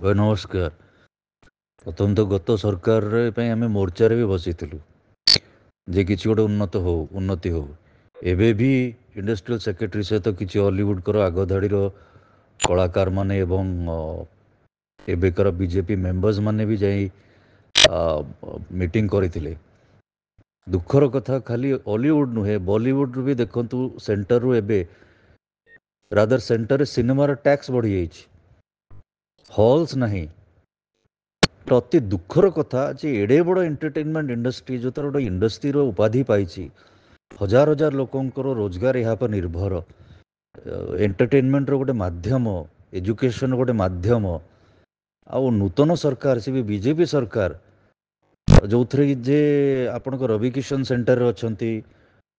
ଭାଇ ନମସ୍କାର। ପ୍ରଥମ ତ ଗତ ସରକାରରେ ପାଇଁ ଆମେ ମୋର୍ଚ୍ଚାରେ ବି ବସିଥିଲୁ ଯେ କିଛି ଗୋଟେ ଉନ୍ନତି ହଉ। ଏବେ ବି ଇଣ୍ଡଷ୍ଟ୍ରିଆଲ ସେକ୍ରେଟାରୀ ସହିତ କିଛି ହଲିଉଡଙ୍କର ଆଗ ଧାଡ଼ିର କଳାକାରମାନେ ଏବଂ ଏବେକାର ବିଜେପି ମେମ୍ବର୍ସ ମାନେ ବି ଯାଇ ମିଟିଂ କରିଥିଲେ। ଦୁଃଖର କଥା ଖାଲି ହଲିଉଡ ନୁହେଁ, ବଲିଉଡରୁ ବି ଦେଖନ୍ତୁ, ସେଣ୍ଟରରୁ ଏବେ ରାଦର ସେଣ୍ଟରରେ ସିନେମାର ଟ୍ୟାକ୍ସ ବଢ଼ିଯାଇଛି, ହଲ୍ସ ନାହିଁ। ଅତି ଦୁଃଖର କଥା ଯେ ଏଡ଼େ ବଡ଼ ଏଣ୍ଟରଟେନମେଣ୍ଟ ଇଣ୍ଡଷ୍ଟ୍ରି, ଯେଉଁ ତାର ଗୋଟେ ଇଣ୍ଡଷ୍ଟ୍ରିର ଉପାଧି ପାଇଛି, ହଜାର ହଜାର ଲୋକଙ୍କର ରୋଜଗାର ଏହା ଉପରେ ନିର୍ଭର। ଏଣ୍ଟରଟେନମେଣ୍ଟର ଗୋଟେ ମାଧ୍ୟମ, ଏଜୁକେସନ ଗୋଟେ ମାଧ୍ୟମ। ଆଉ ନୂତନ ସରକାର, ସେ ବି ବିଜେପି ସରକାର, ଯେଉଁଥିରେ ଯେ ଆପଣଙ୍କ ରବିକିଶନ ସେଣ୍ଟରରେ ଅଛନ୍ତି,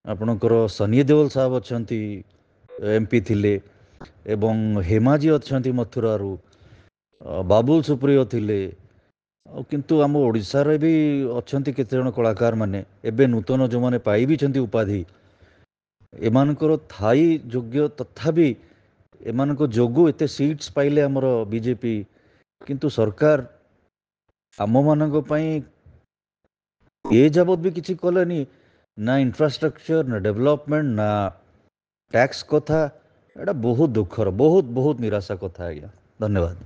ଆପଣଙ୍କର ସନି ଦେଓଲ ସାହେବ ଅଛନ୍ତି, ଏମ୍ପି ଥିଲେ, ଏବଂ ହେମାଜୀ ଅଛନ୍ତି ମଥୁରାରୁ, ବାବୁଲ ସୁପ୍ରିୟ ଥିଲେ। ଆଉ କିନ୍ତୁ ଆମ ଓଡ଼ିଶାରେ ବି ଅଛନ୍ତି କେତେଜଣ କଳାକାରମାନେ, ଏବେ ନୂତନ ଯେଉଁମାନେ ପାଇବିଛନ୍ତି ଉପାଧି, ଏମାନଙ୍କର ଥାଇ ଯୋଗ୍ୟ, ତଥାପି ଏମାନଙ୍କ ଯୋଗୁଁ ଏତେ ସିଟ୍ସ ପାଇଲେ ଆମର ବିଜେପି। କିନ୍ତୁ ସରକାର ଆମମାନଙ୍କ ପାଇଁ ଏ ଯାବତ୍ ବି କିଛି କଲେନି, ନା ଇନଫ୍ରାଷ୍ଟ୍ରକ୍ଚର, ନା ଡେଭଲପମେଣ୍ଟ, ନା ଟ୍ୟାକ୍ସ କଥା। ଏଇଟା ବହୁତ ଦୁଃଖର, ବହୁତ ବହୁତ ନିରାଶା କଥା ଆଜ୍ଞା। ଧନ୍ୟବାଦ।